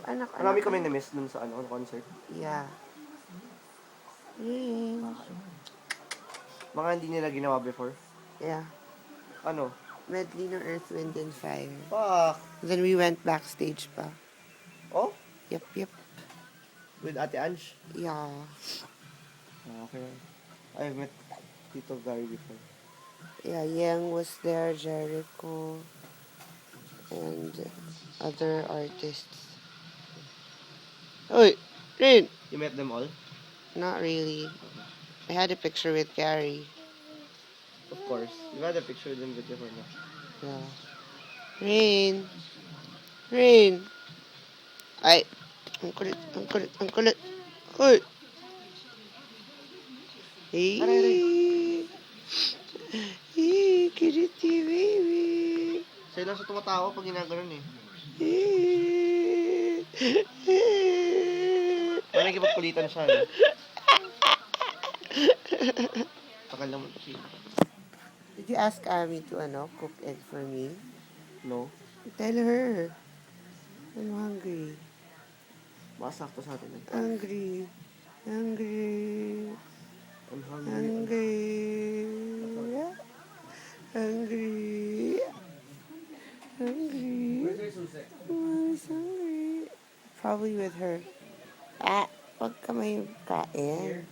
Anak. Marami kami na-miss dun sa concert. Yeah. Rain. Mga hindi nila ginawa before. Yeah. Ano? Medley ng Earth, Wind, and Fire. Fuck! Then we went backstage pa. Oh? Yep. With Ate Ange? Yeah. Okay. I've met Tito Gary before. Yeah, Yang was there, Jericho, and other artists. Oy, Rain! You met them all? Not really. I had a picture with Gary. Of course. You had a picture with them before na. Yeah. Rain! Ay! Ang kulit. Oy! Hey! Hey, kitty baby! Sa'yo lang siya tumatawa pag ginaganon eh. Parang nakikipagkulitan siya eh. Takal naman siya. Did you ask Ami to cook egg for me? No? Tell her. I'm hungry. Baka sakto sa atin eh. Hungry. I'm hungry. Mommy's hungry. Probably with her. Wag ka may kain.